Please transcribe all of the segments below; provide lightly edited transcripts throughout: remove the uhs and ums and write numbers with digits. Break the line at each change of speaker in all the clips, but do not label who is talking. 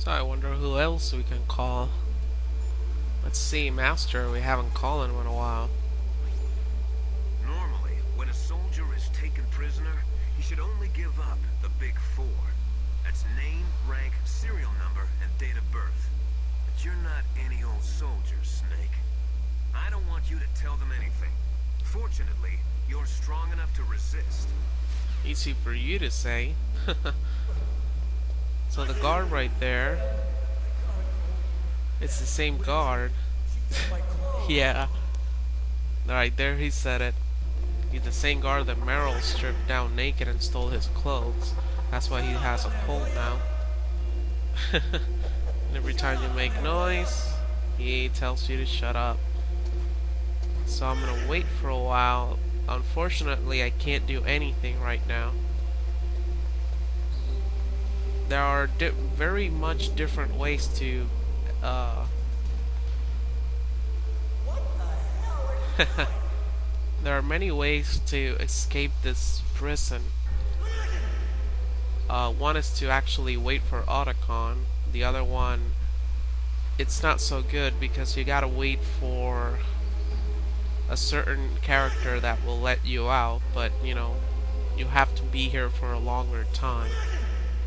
So I wonder who else we can call. Let's see, Master, we haven't called him in a while.
Normally, when a soldier is taken prisoner, he should only give up the big four. That's name, rank, serial number, and date of birth. But you're not any old soldier, Snake. I don't want you to tell them anything. Fortunately, you're strong enough to resist.
Easy for you to say. So the guard right there, it's the same guard. Yeah, right there he said it. He's the same guard that Meryl stripped down naked and stole his clothes. That's why he has a cold now. And every time you make noise, he tells you to shut up. So I'm gonna wait for a while. Unfortunately, I can't do anything right now. There are very much different ways to there are many ways to escape this prison. One is to actually wait for Otacon. The other one, it's not so good because you gotta wait for a certain character that will let you out, but you know, you have to be here for a longer time.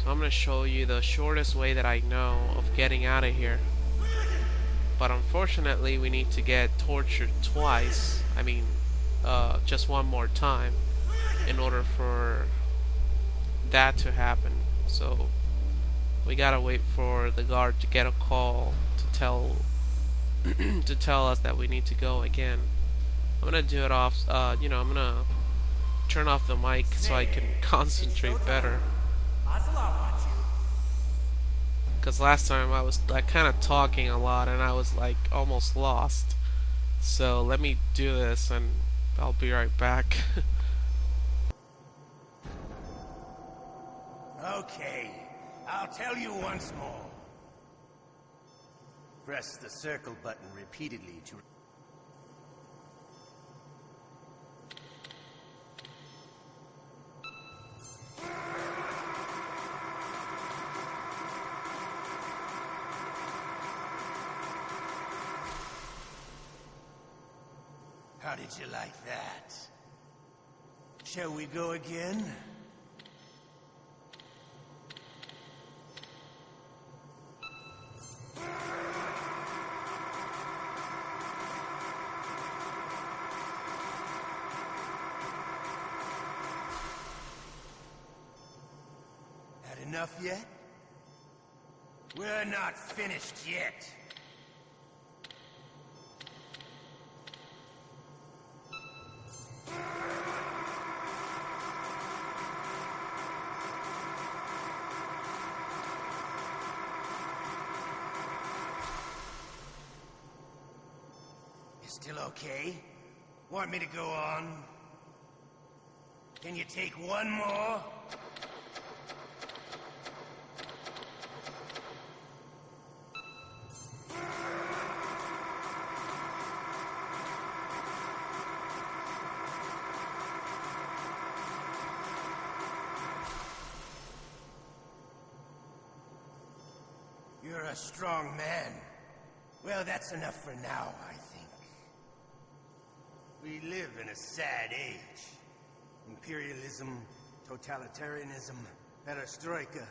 So I'm gonna show you the shortest way that I know of getting out of here. But unfortunately, we need to get tortured twice. I mean, just one more time in order for that to happen. So we gotta wait for the guard to get a call to tell to tell us that we need to go again. I'm gonna do it off. I'm gonna turn off the mic so I can concentrate better. Because last time I was like kind of talking a lot and I was like almost lost. So let me do this and I'll be right back.
Okay, I'll tell you once more. Press the circle button repeatedly to... How did you like that? Shall we go again? Had enough yet? We're not finished yet. Still okay? Want me to go on? Can you take one more? You're a strong man. Well, that's enough for now, I think. We live in a sad age. Imperialism, totalitarianism, perestroika.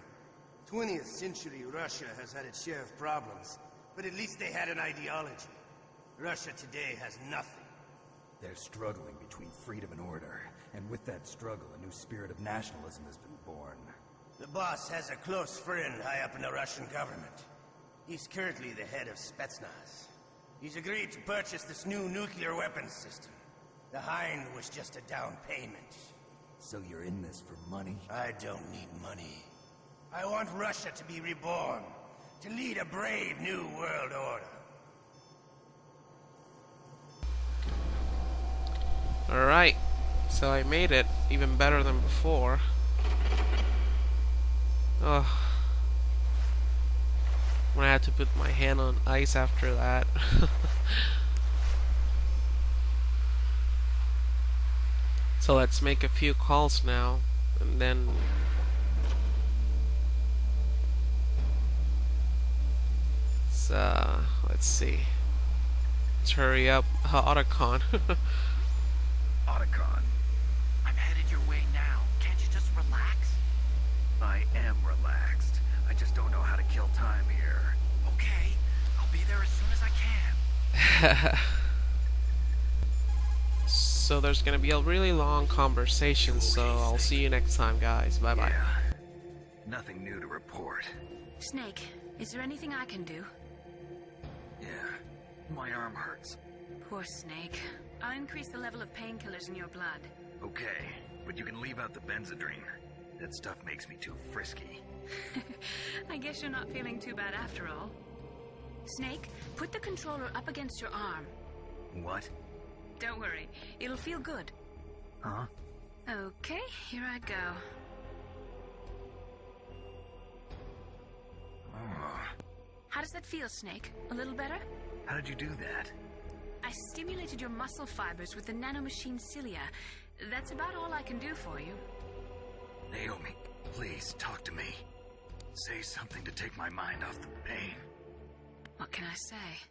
20th century Russia has had its share of problems, but at least they had an ideology. Russia today has nothing.
They're struggling between freedom and order, and with that struggle, a new spirit of nationalism has been born.
The boss has a close friend high up in the Russian government. He's currently the head of Spetsnaz. He's agreed to purchase this new nuclear weapons system. The Hind was just a down payment.
So you're in this for money?
I don't need money. I want Russia to be reborn, to lead a brave new world order.
Alright, so I made it even better than before. Ugh. When I had to put my hand on ice after that. So let's make a few calls now, and then let's see. Let's hurry up. Otacon.
Otacon,
I'm headed your way now. Can't you just relax?
I am relaxed. I just don't know how to kill time here.
Okay, I'll be there as soon as I can.
So there's gonna be a really long conversation, so I'll see you next time, guys. Bye bye.
Yeah. Nothing new to report.
Snake, is there anything I can do?
Yeah. My arm hurts.
Poor Snake. I'll increase the level of painkillers in your blood.
Okay, but you can leave out the Benzedrine. That stuff makes me too frisky.
I guess you're not feeling too bad after all. Snake, put the controller up against your arm.
What?
Don't worry, it'll feel good.
Huh?
Okay, here I go.
Oh.
How does that feel, Snake? A little better?
How did you do that?
I stimulated your muscle fibers with the nanomachine cilia. That's about all I can do for you.
Naomi, please talk to me. Say something to take my mind off the pain.
What can I say?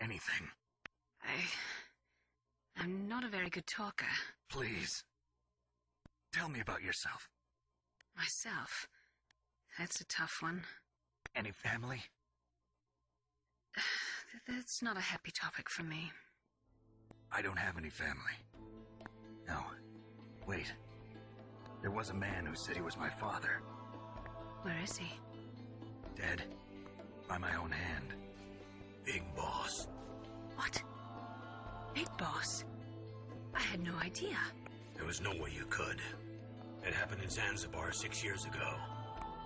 Anything.
I'm not a very good talker.
Please. Tell me about yourself.
Myself? That's a tough one.
Any family?
That's not a happy topic for me.
I don't have any family. No. Wait. There was a man who said he was my father.
Where is he?
Dead. By my own hand.
Big Boss.
What? Big Boss? I had no idea.
There was no way you could. It happened in Zanzibar 6 years ago.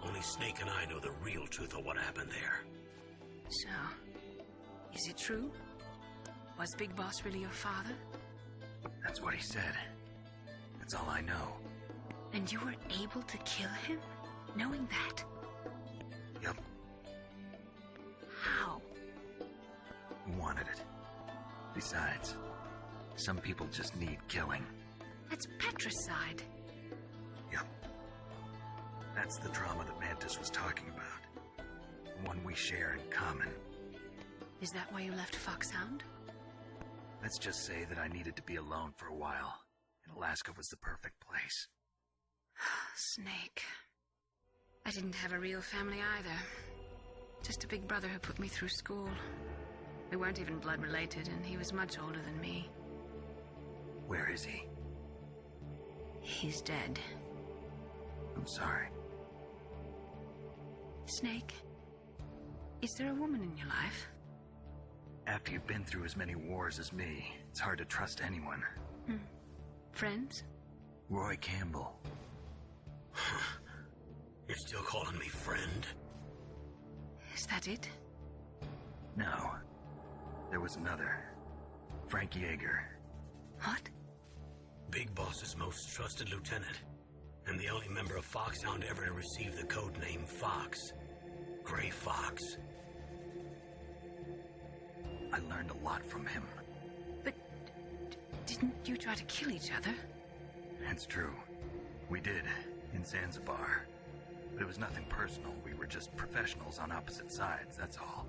Only Snake and I know the real truth of what happened there.
So, is it true? Was Big Boss really your father?
That's what he said. That's all I know.
And you were able to kill him, knowing that?
Yup.
How?
He wanted it. Besides, some people just need killing.
That's patricide.
Yup. That's the trauma that Mantis was talking about. The one we share in common.
Is that why you left Foxhound?
Let's just say that I needed to be alone for a while, and Alaska was the perfect place.
Snake. I didn't have a real family either. Just a big brother who put me through school. We weren't even blood related, and he was much older than me.
Where is he?
He's dead.
I'm sorry.
Snake, is there a woman in your life?
After you've been through as many wars as me, it's hard to trust anyone.
Friends?
Roy Campbell.
You're still calling me friend?
Is that it?
No. There was another. Frank Yeager.
What?
Big Boss's most trusted lieutenant. And the only member of Foxhound ever to receive the code name Fox. Gray Fox.
I learned a lot from him.
But didn't you try to kill each other?
It's true. We did, in Zanzibar. But it was nothing personal. We were just professionals on opposite sides, that's all.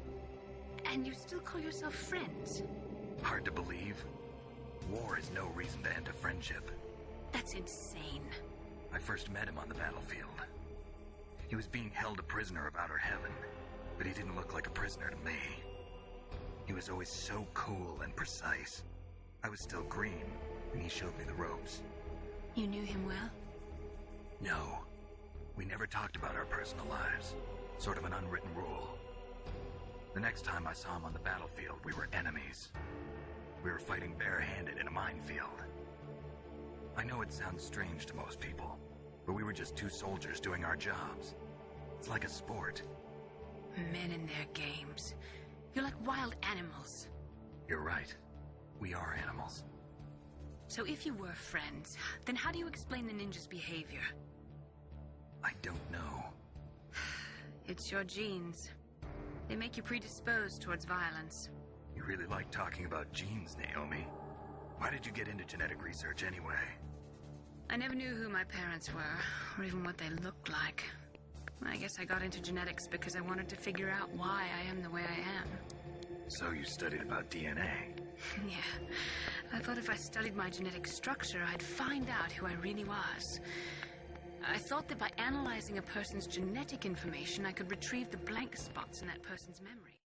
And you still call yourself friends?
Hard to believe. War is no reason to end a friendship.
That's insane.
I first met him on the battlefield. He was being held a prisoner of outer heaven, but he didn't look like a prisoner to me. He was always so cool and precise. I was still green, and he showed me the ropes.
You knew him well?
No. We never talked about our personal lives. Sort of an unwritten rule. The next time I saw him on the battlefield, we were enemies. We were fighting barehanded in a minefield. I know it sounds strange to most people, but we were just two soldiers doing our jobs. It's like a sport.
Men and their games. You're like wild animals.
You're right. We are animals.
So if you were friends, then how do you explain the ninja's behavior?
I don't know.
It's your genes. They make you predisposed towards violence.
You really like talking about genes, Naomi. Why did you get into genetic research anyway?
I never knew who my parents were, or even what they looked like. I guess I got into genetics because I wanted to figure out why I am the way I am.
So you studied about DNA?
Yeah. I thought if I studied my genetic structure, I'd find out who I really was. I thought that by analyzing a person's genetic information, I could retrieve the blank spots in that person's memory.